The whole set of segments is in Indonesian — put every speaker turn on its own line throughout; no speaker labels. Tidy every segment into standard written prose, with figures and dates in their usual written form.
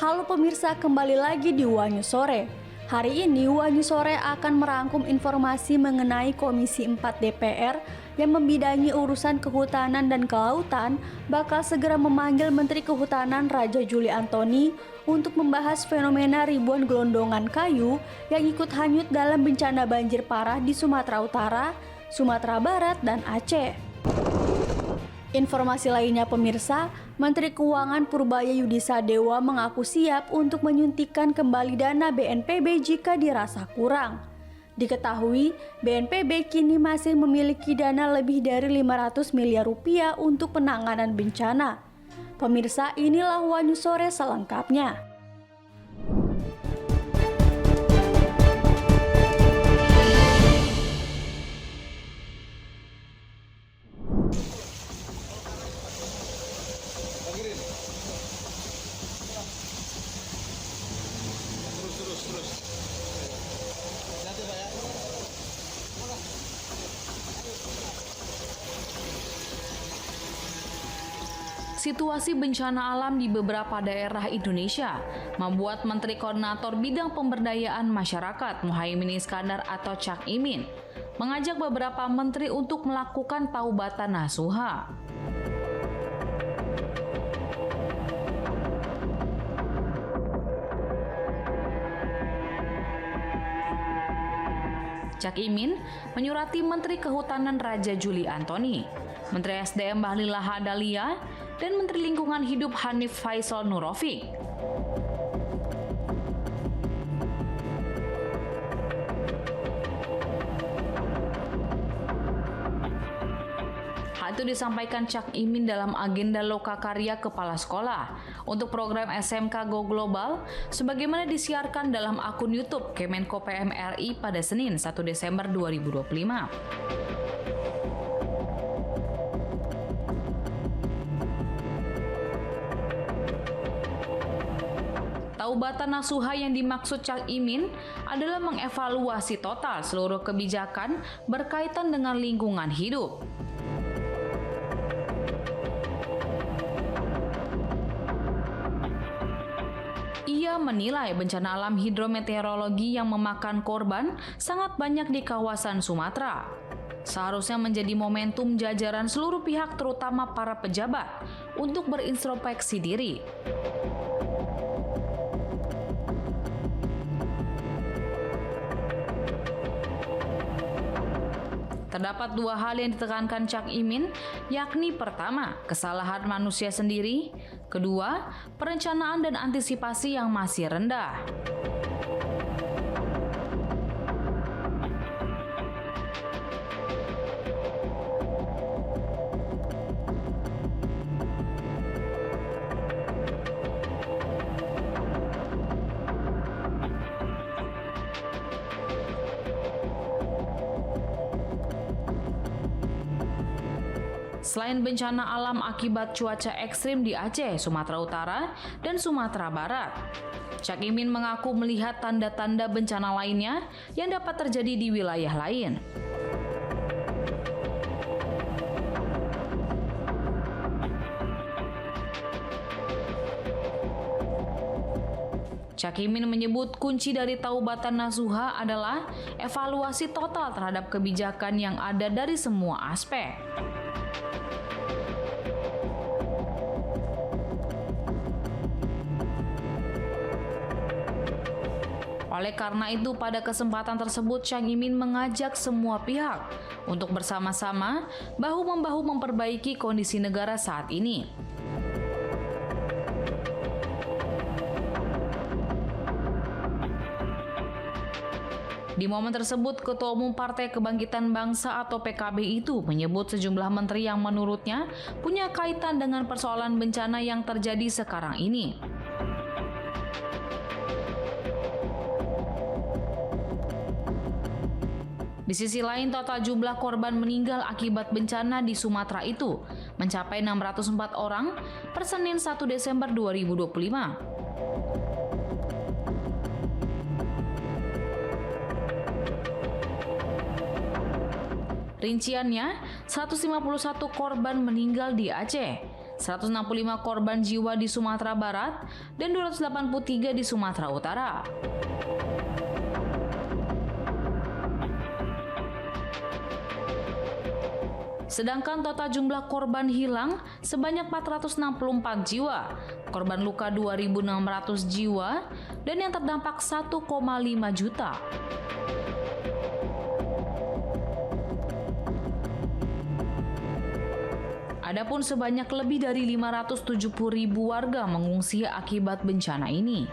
Halo pemirsa, kembali lagi di Wanyu Sore. Hari ini Wanyu Sore akan merangkum informasi mengenai Komisi 4 DPR yang membidangi urusan kehutanan dan kelautan bakal segera memanggil Menteri Kehutanan Raja Juli Antony untuk membahas fenomena ribuan gelondongan kayu yang ikut hanyut dalam bencana banjir parah di Sumatera Utara, Sumatera Barat, dan Aceh. Informasi lainnya pemirsa, Menteri Keuangan Purbaya Yudisadewa mengaku siap untuk menyuntikkan kembali dana BNPB jika dirasa kurang. Diketahui, BNPB kini masih memiliki dana lebih dari 500 miliar rupiah untuk penanganan bencana. Pemirsa, inilah Wanyu Sore selengkapnya.
Situasi bencana alam di beberapa daerah Indonesia membuat Menteri Koordinator Bidang Pemberdayaan Masyarakat Muhaimin Iskandar atau Cak Imin mengajak beberapa menteri untuk melakukan taubatan nasuha. Cak Imin menyurati Menteri Kehutanan Raja Juli Antony, Menteri SDM Bahlil Lahadalia, dan Menteri Lingkungan Hidup Hanif Faisal Nurrofiq. Hal itu disampaikan Cak Imin dalam agenda Lokakarya Kepala Sekolah untuk program SMK Go Global sebagaimana disiarkan dalam akun YouTube Kemenko PM RI pada Senin 1 Desember 2025. Taubatan nasuha yang dimaksud Cak Imin adalah mengevaluasi total seluruh kebijakan berkaitan dengan lingkungan hidup. Ia menilai bencana alam hidrometeorologi yang memakan korban sangat banyak di kawasan Sumatera. Seharusnya menjadi momentum jajaran seluruh pihak terutama para pejabat untuk berintrospeksi diri. Terdapat dua hal yang ditekankan Cak Imin, yakni pertama, kesalahan manusia sendiri, kedua, perencanaan dan antisipasi yang masih rendah. Selain bencana alam akibat cuaca ekstrim di Aceh, Sumatera Utara, dan Sumatera Barat, Cak Imin mengaku melihat tanda-tanda bencana lainnya yang dapat terjadi di wilayah lain. Cak Imin menyebut kunci dari taubatan nasuha adalah evaluasi total terhadap kebijakan yang ada dari semua aspek. Oleh karena itu, pada kesempatan tersebut Cak Imin mengajak semua pihak untuk bersama-sama bahu-membahu memperbaiki kondisi negara saat ini. Di momen tersebut, Ketua Umum Partai Kebangkitan Bangsa atau PKB itu menyebut sejumlah menteri yang menurutnya punya kaitan dengan persoalan bencana yang terjadi sekarang ini. Di sisi lain, total jumlah korban meninggal akibat bencana di Sumatera itu mencapai 604 orang per Senin 1 Desember 2025. Rinciannya, 151 korban meninggal di Aceh, 165 korban jiwa di Sumatera Barat, dan 283 di Sumatera Utara. Sedangkan total jumlah korban hilang sebanyak 464 jiwa, korban luka 2.600 jiwa, dan yang terdampak 1,5 juta. Adapun sebanyak lebih dari 570.000 warga mengungsi akibat bencana ini.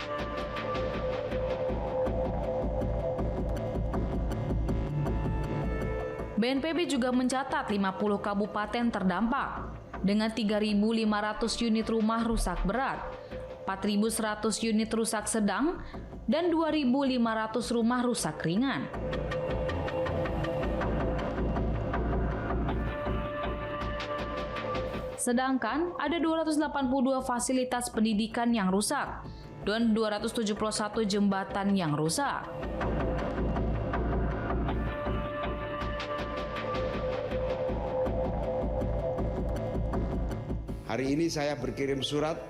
BNPB juga mencatat 50 kabupaten terdampak dengan 3.500 unit rumah rusak berat, 4.100 unit rusak sedang, dan 2.500 rumah rusak ringan. Sedangkan ada 282 fasilitas pendidikan yang rusak dan 271 jembatan yang rusak.
Hari ini saya berkirim surat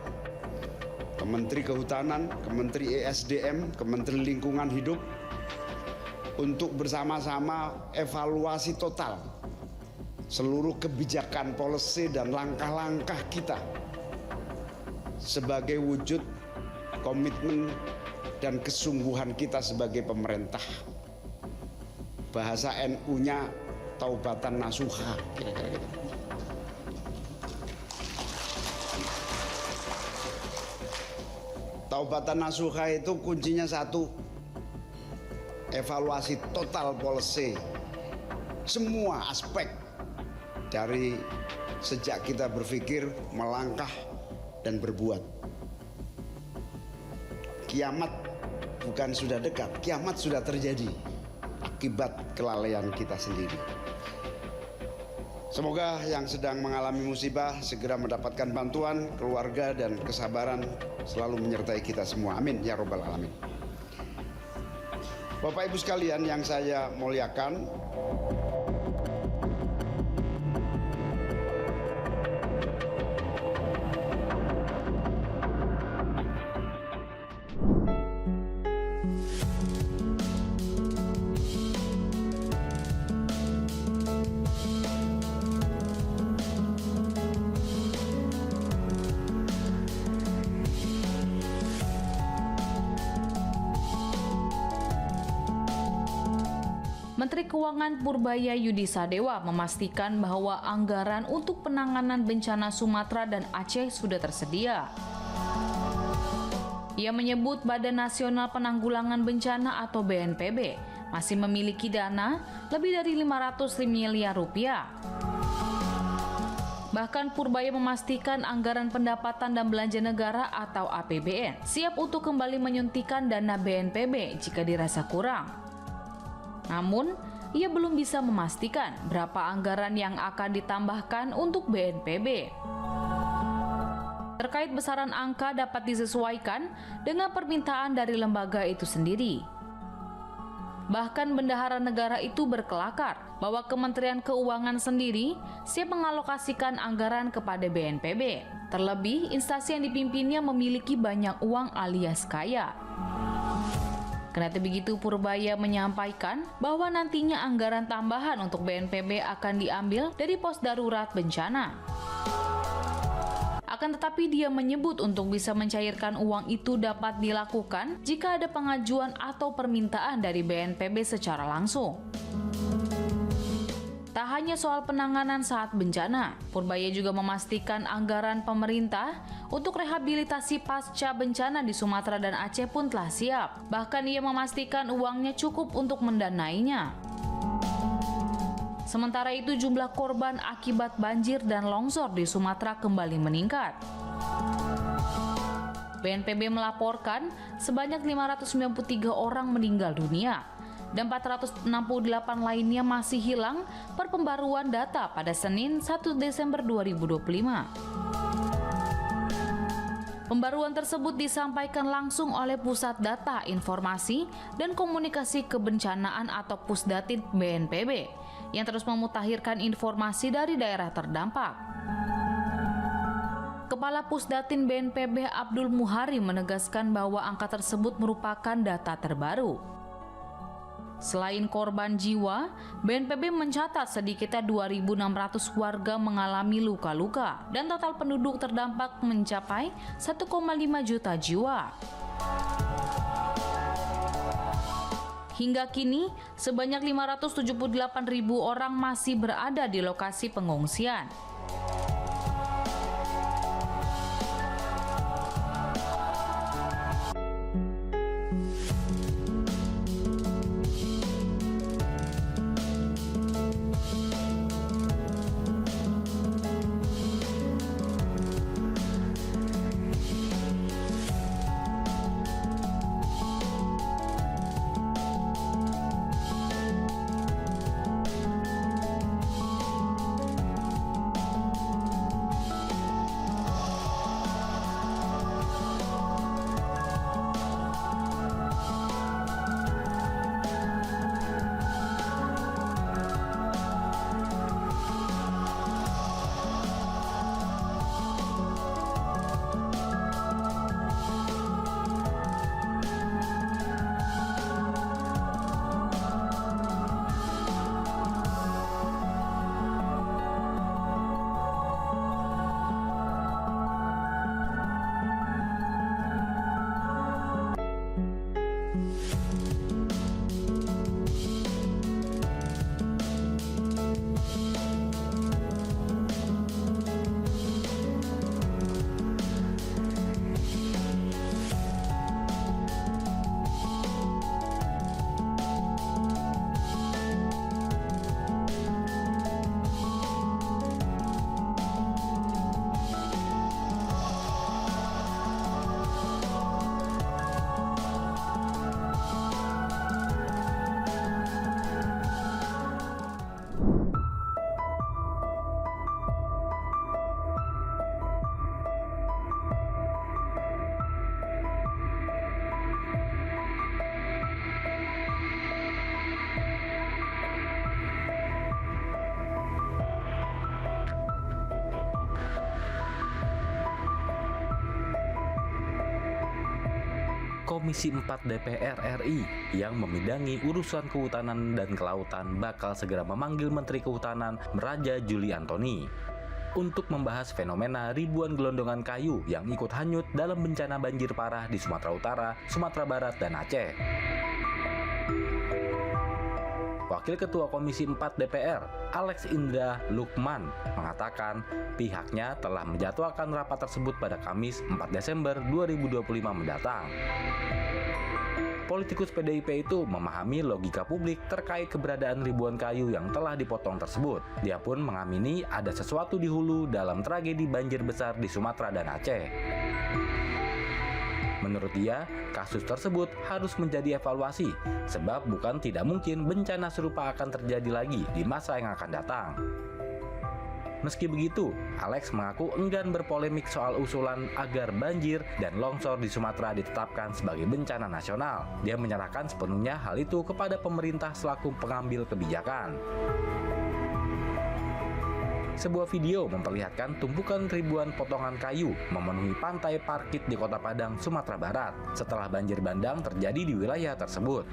ke Menteri Kehutanan, ke Menteri ESDM, ke Menteri Lingkungan Hidup untuk bersama-sama evaluasi total seluruh kebijakan, policy, dan langkah-langkah kita sebagai wujud komitmen dan kesungguhan kita sebagai pemerintah. Bahasa NU-nya taubatan nasuha, kira-kira gitu. Taubatan nasuha itu kuncinya satu, evaluasi total policy, semua aspek dari sejak kita berpikir, melangkah, dan berbuat. Kiamat bukan sudah dekat, kiamat sudah terjadi akibat kelalaian kita sendiri. Semoga yang sedang mengalami musibah segera mendapatkan bantuan, keluarga, dan kesabaran selalu menyertai kita semua. Amin ya Rabbal Alamin. Bapak Ibu sekalian yang saya muliakan,
Menteri Keuangan Purbaya Yudi Sadewa memastikan bahwa anggaran untuk penanganan bencana Sumatera dan Aceh sudah tersedia. Ia menyebut Badan Nasional Penanggulangan Bencana atau BNPB masih memiliki dana lebih dari 500 miliar rupiah. Bahkan Purbaya memastikan anggaran pendapatan dan belanja negara atau APBN siap untuk kembali menyuntikkan dana BNPB jika dirasa kurang. Namun, ia belum bisa memastikan berapa anggaran yang akan ditambahkan untuk BNPB. Terkait besaran angka dapat disesuaikan dengan permintaan dari lembaga itu sendiri. Bahkan bendahara negara itu berkelakar bahwa Kementerian Keuangan sendiri siap mengalokasikan anggaran kepada BNPB. Terlebih, instansi yang dipimpinnya memiliki banyak uang alias kaya. Kendati begitu, Purbaya menyampaikan bahwa nantinya anggaran tambahan untuk BNPB akan diambil dari pos darurat bencana. Akan tetapi dia menyebut untuk bisa mencairkan uang itu dapat dilakukan jika ada pengajuan atau permintaan dari BNPB secara langsung. Tak hanya soal penanganan saat bencana, Purbaya juga memastikan anggaran pemerintah untuk rehabilitasi pasca bencana di Sumatera dan Aceh pun telah siap. Bahkan ia memastikan uangnya cukup untuk mendanainya. Sementara itu jumlah korban akibat banjir dan longsor di Sumatera kembali meningkat. BNPB melaporkan sebanyak 593 orang meninggal dunia dan 468 lainnya masih hilang per pembaruan data pada Senin 1 Desember 2025. Pembaruan tersebut disampaikan langsung oleh Pusat Data Informasi dan Komunikasi Kebencanaan atau Pusdatin BNPB yang terus memutakhirkan informasi dari daerah terdampak. Kepala Pusdatin BNPB Abdul Muhari menegaskan bahwa angka tersebut merupakan data terbaru. Selain korban jiwa, BNPB mencatat sedikitnya 2.600 warga mengalami luka-luka dan total penduduk terdampak mencapai 1,5 juta jiwa. Hingga kini, sebanyak 578.000 orang masih berada di lokasi pengungsian.
Komisi 4 DPR RI yang memidangi urusan kehutanan dan kelautan bakal segera memanggil Menteri Kehutanan Raja Juli Antoni untuk membahas fenomena ribuan gelondongan kayu yang ikut hanyut dalam bencana banjir parah di Sumatera Utara, Sumatera Barat, dan Aceh. Wakil Ketua Komisi 4 DPR, Alex Indra Lukman, mengatakan pihaknya telah menjadwalkan rapat tersebut pada Kamis 4 Desember 2025 mendatang. Politikus PDIP itu memahami logika publik terkait keberadaan ribuan kayu yang telah dipotong tersebut. Dia pun mengamini ada sesuatu di hulu dalam tragedi banjir besar di Sumatera dan Aceh. Menurut dia, kasus tersebut harus menjadi evaluasi, sebab bukan tidak mungkin bencana serupa akan terjadi lagi di masa yang akan datang. Meski begitu, Alex mengaku enggan berpolemik soal usulan agar banjir dan longsor di Sumatera ditetapkan sebagai bencana nasional. Dia menyerahkan sepenuhnya hal itu kepada pemerintah selaku pengambil kebijakan. Sebuah video memperlihatkan tumpukan ribuan potongan kayu memenuhi pantai Parkit di Kota Padang, Sumatera Barat setelah banjir bandang terjadi di wilayah tersebut.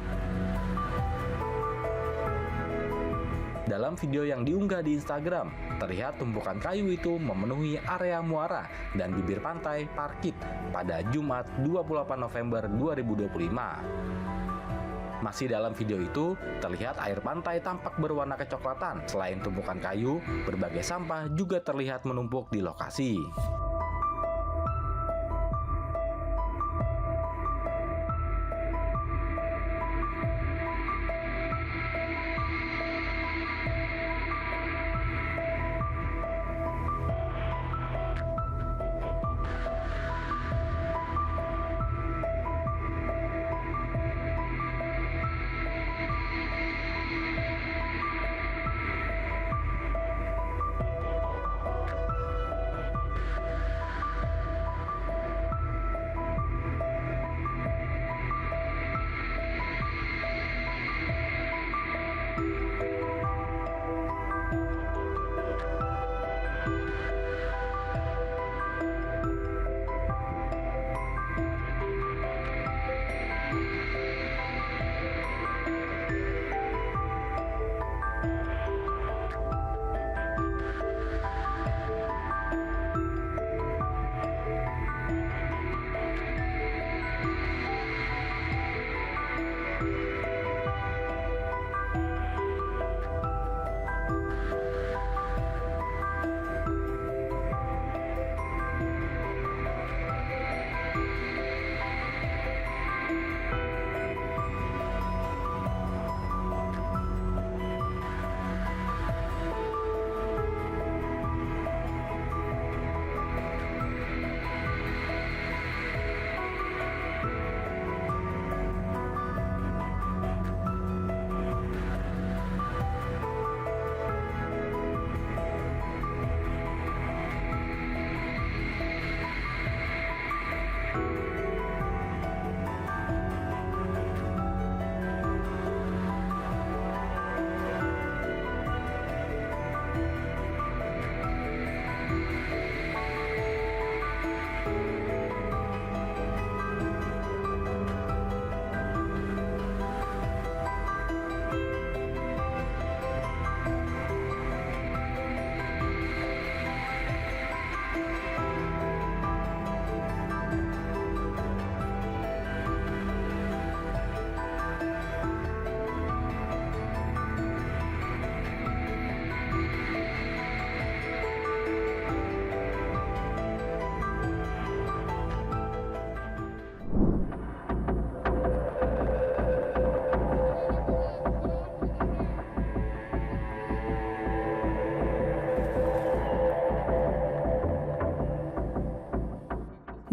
Dalam video yang diunggah di Instagram, terlihat tumpukan kayu itu memenuhi area muara dan bibir pantai Parkit pada Jumat 28 November 2025. Masih dalam video itu, terlihat air pantai tampak berwarna kecoklatan. Selain tumpukan kayu, berbagai sampah juga terlihat menumpuk di lokasi.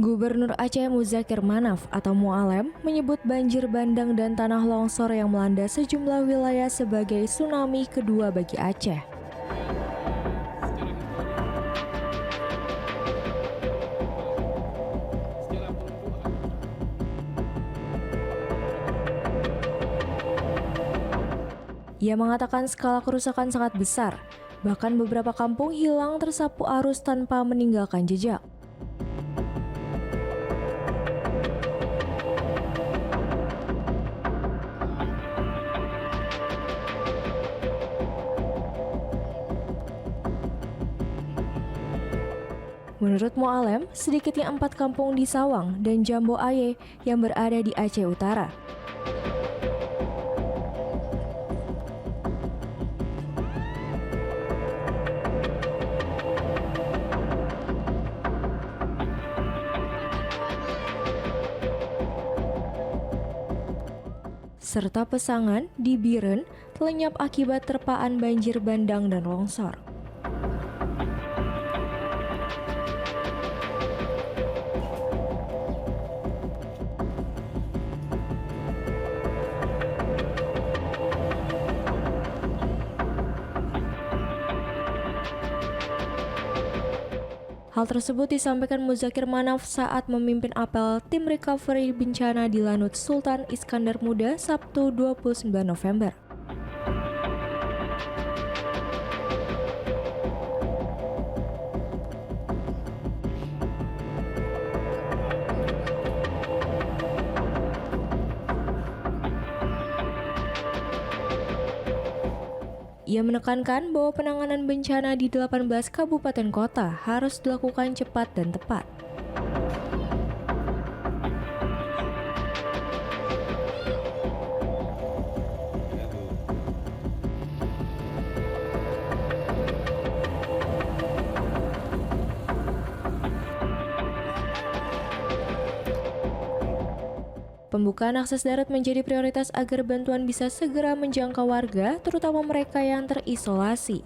Gubernur Aceh Muzakir Manaf atau Mualem menyebut banjir bandang dan tanah longsor yang melanda sejumlah wilayah sebagai tsunami kedua bagi Aceh. Ia mengatakan skala kerusakan sangat besar, bahkan beberapa kampung hilang tersapu arus tanpa meninggalkan jejak. Menurut Mualem, sedikitnya 4 kampung di Sawang dan Jambo Aye yang berada di Aceh Utara. Serta Pesangan di Biren lenyap akibat terpaan banjir bandang dan longsor. Hal tersebut disampaikan Muzakir Manaf saat memimpin apel tim recovery bencana di Lanut Sultan Iskandar Muda Sabtu 29 November. Ia menekankan bahwa penanganan bencana di 18 kabupaten kota harus dilakukan cepat dan tepat. Pembukaan akses darat menjadi prioritas agar bantuan bisa segera menjangkau warga, terutama mereka yang terisolasi.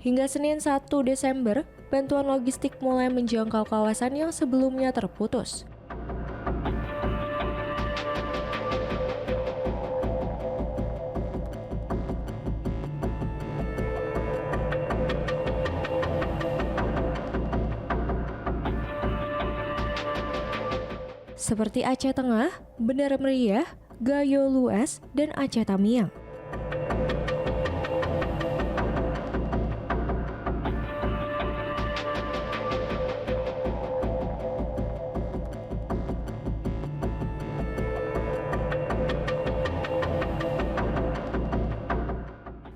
Hingga Senin 1 Desember, bantuan logistik mulai menjangkau kawasan yang sebelumnya terputus. Seperti Aceh Tengah, Benar Meriah, Gayo Lues, dan Aceh Tamiang.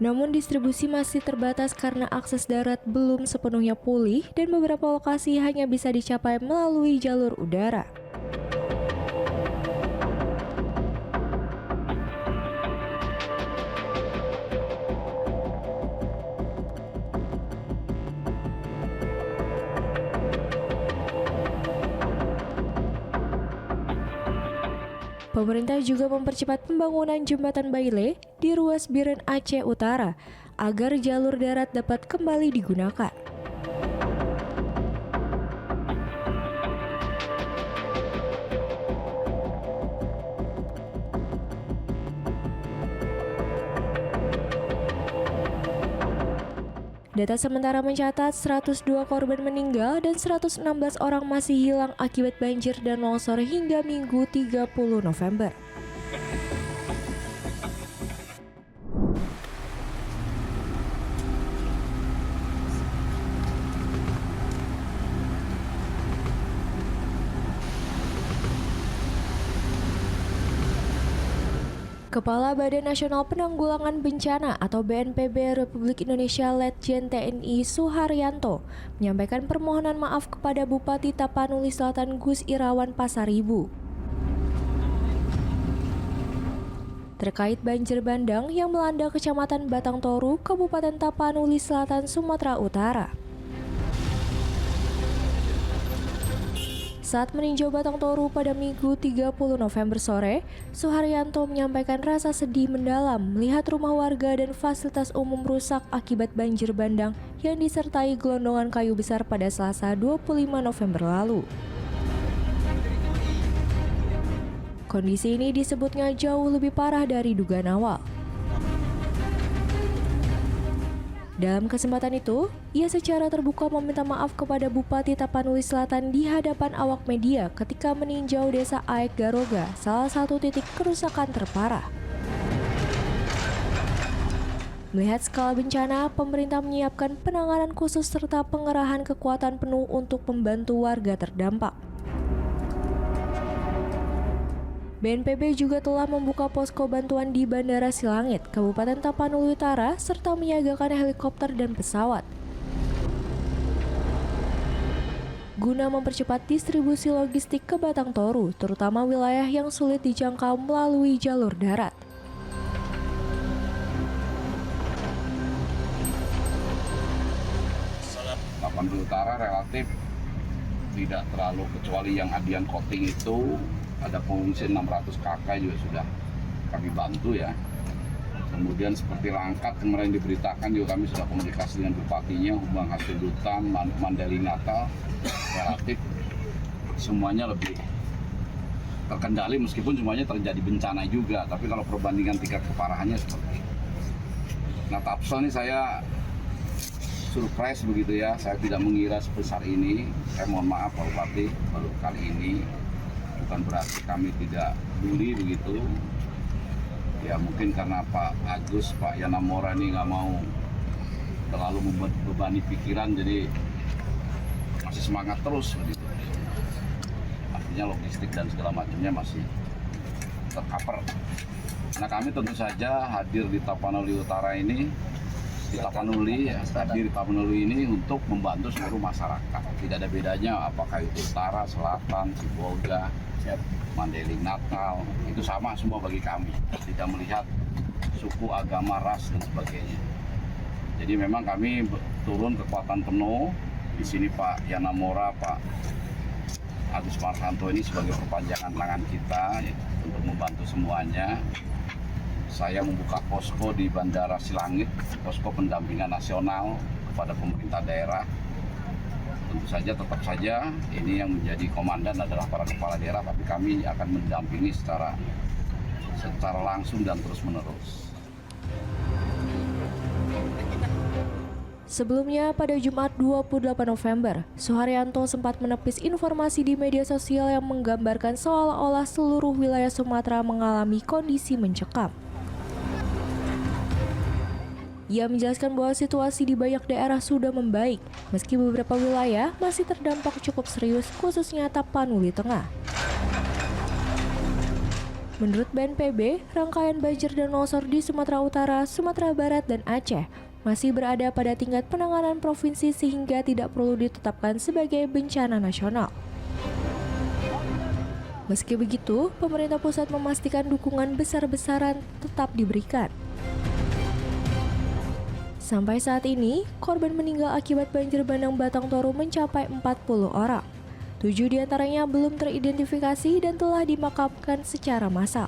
Namun distribusi masih terbatas karena akses darat belum sepenuhnya pulih dan beberapa lokasi hanya bisa dicapai melalui jalur udara. Pemerintah juga mempercepat pembangunan jembatan Baile di ruas Biren Aceh Utara agar jalur darat dapat kembali digunakan. Data sementara mencatat 102 korban meninggal dan 116 orang masih hilang akibat banjir dan longsor hingga Minggu 30 November. Kepala Badan Nasional Penanggulangan Bencana atau BNPB Republik Indonesia Letjen TNI Suharyanto menyampaikan permohonan maaf kepada Bupati Tapanuli Selatan Gus Irawan Pasaribu terkait banjir bandang yang melanda Kecamatan Batang Toru, Kabupaten Tapanuli Selatan, Sumatera Utara. Saat meninjau Batang Toru pada Minggu 30 November sore, Suharyanto menyampaikan rasa sedih mendalam melihat rumah warga dan fasilitas umum rusak akibat banjir bandang yang disertai gelondongan kayu besar pada Selasa 25 November lalu. Kondisi ini disebutnya jauh lebih parah dari dugaan awal. Dalam kesempatan itu, ia secara terbuka meminta maaf kepada Bupati Tapanuli Selatan di hadapan awak media ketika meninjau desa Aek Garoga, salah satu titik kerusakan terparah. Melihat skala bencana, pemerintah menyiapkan penanganan khusus serta pengerahan kekuatan penuh untuk membantu warga terdampak. BNPB juga telah membuka posko bantuan di Bandara Silangit, Kabupaten Tapanuli Utara, serta menyiagakan helikopter dan pesawat. Guna mempercepat distribusi logistik ke Batang Toru, terutama wilayah yang sulit dijangkau melalui jalur darat.
Tapanuli Utara relatif tidak terlalu, kecuali yang Adian Koting itu ada pengungsi 600 kakak juga sudah kami bantu ya. Kemudian seperti Langkat kemarin diberitakan juga kami sudah komunikasi dengan bupatinya, Hubang Hasildutan, Mandailing Natal, relatif semuanya lebih terkendali meskipun semuanya terjadi bencana juga. Tapi kalau perbandingan tingkat keparahannya seperti itu. Nah, Tapsel ini saya surprise begitu ya, saya tidak mengira sebesar ini. Saya mohon maaf Pak Bupati, baru kali ini. Bukan berarti kami tidak peduli begitu. Ya mungkin karena Pak Agus, Pak Yana Mora ini nggak mau terlalu membebani pikiran, jadi masih semangat terus begitu. Artinya logistik dan segala macamnya masih tercover. Nah, kami tentu saja hadir di Tapanuli Utara ini, hadir di Tapanuli ini untuk membantu seluruh masyarakat. Tidak ada bedanya apakah itu utara, selatan, Sibolga, Mandailing Natal, itu sama semua bagi kami. Tidak melihat suku, agama, ras dan sebagainya. Jadi memang kami turun kekuatan penuh. Di sini Pak Yana Mora, Pak Agus Marhanto ini sebagai perpanjangan tangan kita ya, untuk membantu semuanya. Saya membuka posko di Bandara Silangit, posko pendampingan nasional kepada pemerintah daerah. Tentu saja tetap saja ini yang menjadi komandan adalah para kepala daerah, tapi kami akan mendampingi secara langsung dan terus-menerus.
Sebelumnya, pada Jumat 28 November, Suharyanto sempat menepis informasi di media sosial yang menggambarkan seolah-olah seluruh wilayah Sumatera mengalami kondisi mencekam. Ia menjelaskan bahwa situasi di banyak daerah sudah membaik, meski beberapa wilayah masih terdampak cukup serius, khususnya Tapanuli Tengah. Menurut BNPB, rangkaian banjir dan longsor di Sumatera Utara, Sumatera Barat, dan Aceh masih berada pada tingkat penanganan provinsi sehingga tidak perlu ditetapkan sebagai bencana nasional. Meski begitu, pemerintah pusat memastikan dukungan besar-besaran tetap diberikan. Sampai saat ini, korban meninggal akibat banjir bandang Batang Toru mencapai 40 orang. 7 diantaranya belum teridentifikasi dan telah dimakamkan secara massal.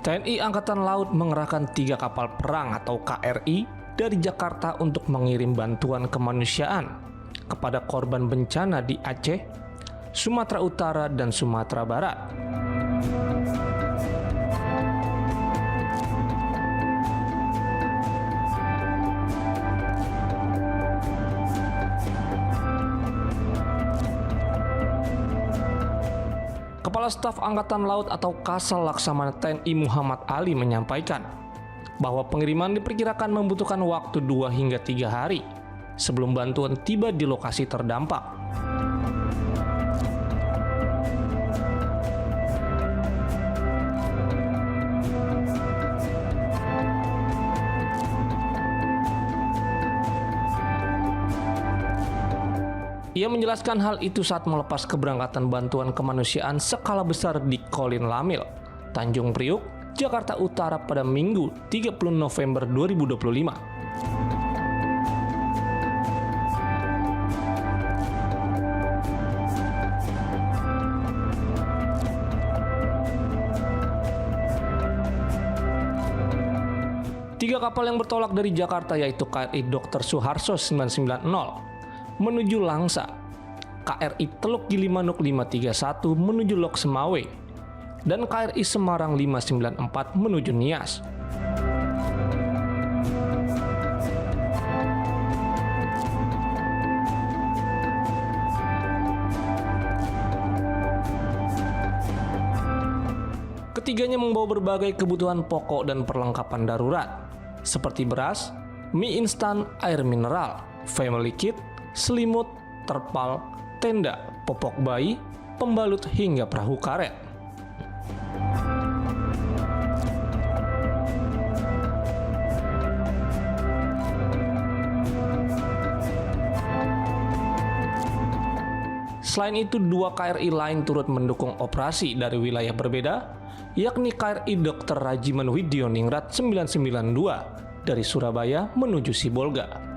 TNI Angkatan Laut mengerahkan 3 kapal perang atau KRI dari Jakarta untuk mengirim bantuan kemanusiaan kepada korban bencana di Aceh, Sumatera Utara, dan Sumatera Barat. Kepala Staf Angkatan Laut atau Kasal Laksamana TNI Muhammad Ali menyampaikan bahwa pengiriman diperkirakan membutuhkan waktu 2 hingga 3 hari sebelum bantuan tiba di lokasi terdampak. Ia menjelaskan hal itu saat melepas keberangkatan bantuan kemanusiaan skala besar di Kolin Lamil, Tanjung Priuk, Jakarta Utara pada Minggu 30 November 2025. Tiga kapal yang bertolak dari Jakarta yaitu KRI Dr. Suharto 990 menuju Langsa, KRI Teluk Gilimanuk 531 menuju Lok Semawe, dan KRI Semarang 594 menuju Nias. Ketiganya membawa berbagai kebutuhan pokok dan perlengkapan darurat, seperti beras, mie instan, air mineral, family kit, selimut, terpal, tenda, popok bayi, pembalut hingga perahu karet. Selain itu, dua KRI lain turut mendukung operasi dari wilayah berbeda, yakni KRI Dr. Rajiman Widyoningrat 992 dari Surabaya menuju Sibolga.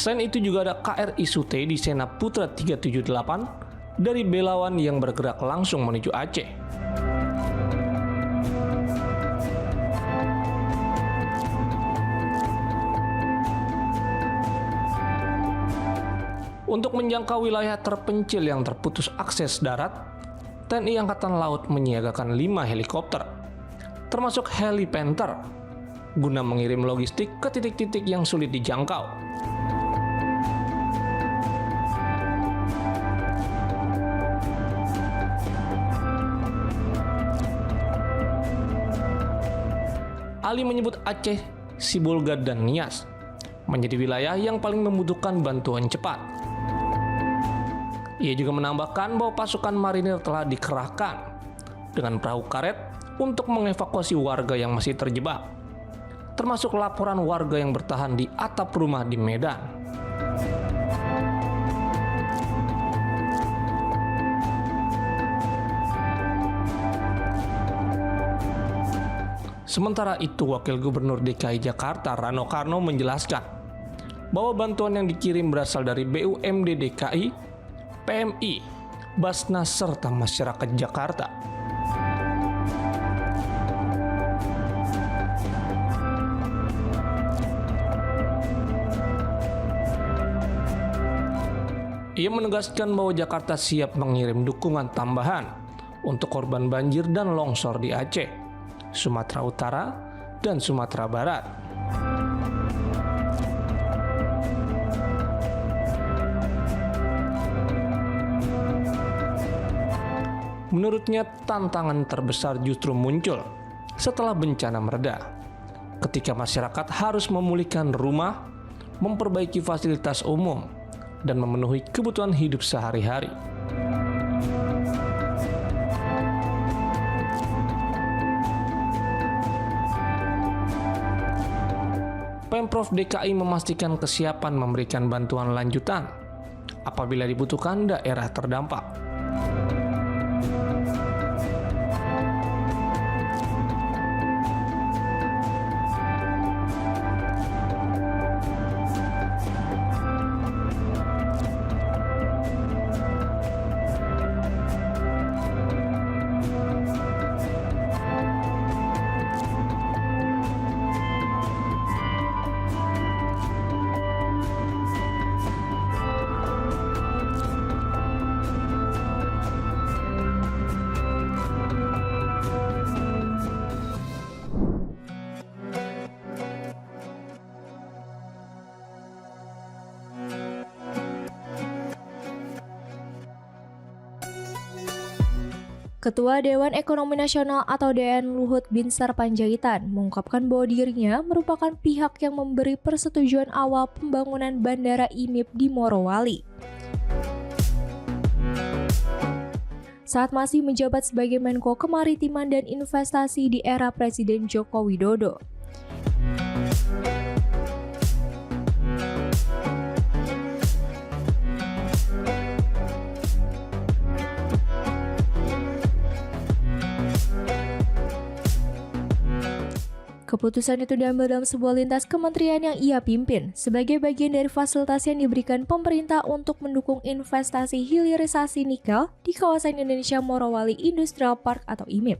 Selain itu juga ada KRI Sute di Sena Putra 378 dari Belawan yang bergerak langsung menuju Aceh. Untuk menjangkau wilayah terpencil yang terputus akses darat, TNI Angkatan Laut menyiagakan 5 helikopter, termasuk heli Panther, guna mengirim logistik ke titik-titik yang sulit dijangkau. Ali menyebut Aceh, Sibolga, dan Nias menjadi wilayah yang paling membutuhkan bantuan cepat. Ia juga menambahkan bahwa pasukan marinir telah dikerahkan dengan perahu karet untuk mengevakuasi warga yang masih terjebak, termasuk laporan warga yang bertahan di atap rumah di Medan. Sementara itu, Wakil Gubernur DKI Jakarta Rano Karno menjelaskan bahwa bantuan yang dikirim berasal dari BUMD DKI, PMI, Basnas, serta masyarakat Jakarta. Ia menegaskan bahwa Jakarta siap mengirim dukungan tambahan untuk korban banjir dan longsor di Aceh, Sumatera Utara, dan Sumatera Barat. Menurutnya, tantangan terbesar justru muncul setelah bencana mereda, ketika masyarakat harus memulihkan rumah, memperbaiki fasilitas umum, dan memenuhi kebutuhan hidup sehari-hari. Pemprov DKI memastikan kesiapan memberikan bantuan lanjutan apabila dibutuhkan daerah terdampak.
Ketua Dewan Ekonomi Nasional atau DN Luhut Binsar Panjaitan mengungkapkan bahwa dirinya merupakan pihak yang memberi persetujuan awal pembangunan Bandara IMIP di Morowali. Saat masih menjabat sebagai Menko Kemaritiman dan Investasi di era Presiden Joko Widodo. Keputusan itu diambil dalam sebuah lintas kementerian yang ia pimpin sebagai bagian dari fasilitas yang diberikan pemerintah untuk mendukung investasi hilirisasi nikel di kawasan Indonesia Morowali Industrial Park atau IMIP.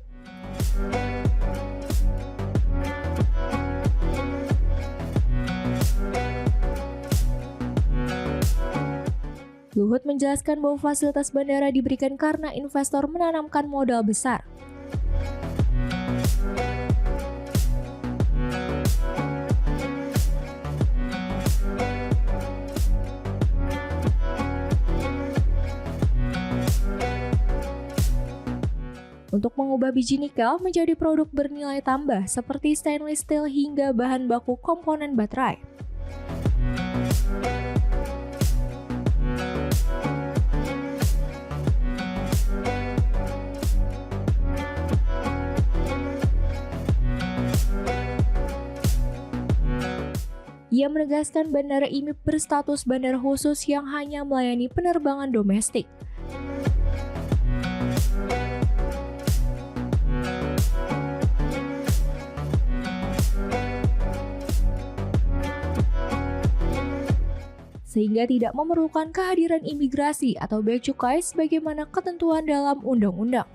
Luhut menjelaskan bahwa fasilitas bandara diberikan karena investor menanamkan modal besar. Untuk mengubah biji nikel menjadi produk bernilai tambah seperti stainless steel hingga bahan baku komponen baterai. Ia menegaskan Bandara IMIP berstatus bandara khusus yang hanya melayani penerbangan domestik. Sehingga tidak memerlukan kehadiran imigrasi atau bea cukai sebagaimana ketentuan dalam undang-undang.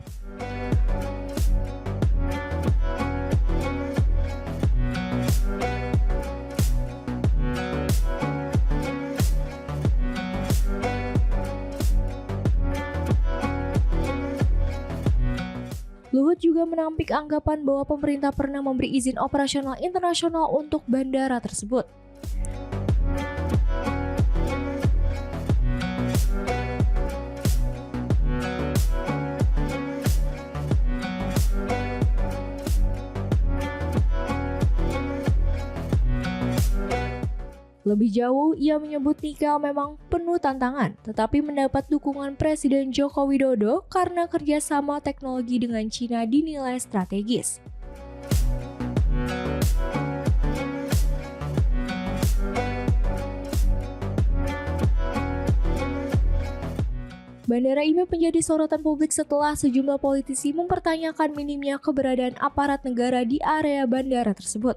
Luhut juga menampik anggapan bahwa pemerintah pernah memberi izin operasional internasional untuk bandara tersebut. Lebih jauh, ia menyebut nikel memang penuh tantangan, tetapi mendapat dukungan Presiden Joko Widodo karena kerjasama teknologi dengan Cina dinilai strategis. Bandara IMIP menjadi sorotan publik setelah sejumlah politisi mempertanyakan minimnya keberadaan aparat negara di area bandara tersebut.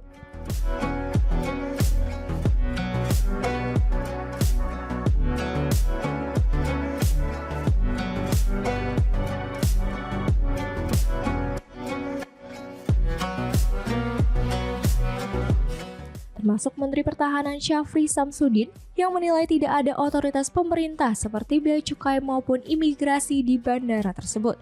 Termasuk Menteri Pertahanan Syafri Samsudin yang menilai tidak ada otoritas pemerintah seperti bea cukai maupun imigrasi di bandara tersebut.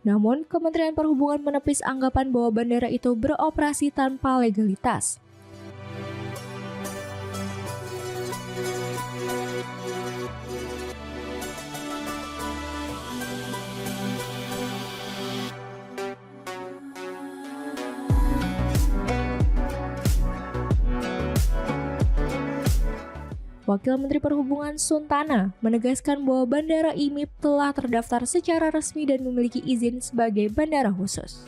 Namun, Kementerian Perhubungan menepis anggapan bahwa bandara itu beroperasi tanpa legalitas. Wakil Menteri Perhubungan Suntana menegaskan bahwa Bandara IMIP telah terdaftar secara resmi dan memiliki izin sebagai bandara khusus.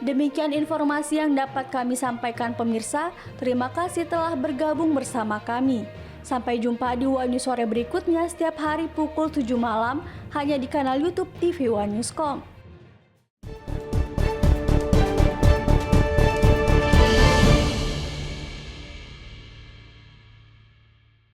Demikian informasi yang dapat kami sampaikan pemirsa. Terima kasih telah bergabung bersama kami. Sampai jumpa di One News sore berikutnya setiap hari pukul 7 malam hanya di kanal YouTube TV One Newscom.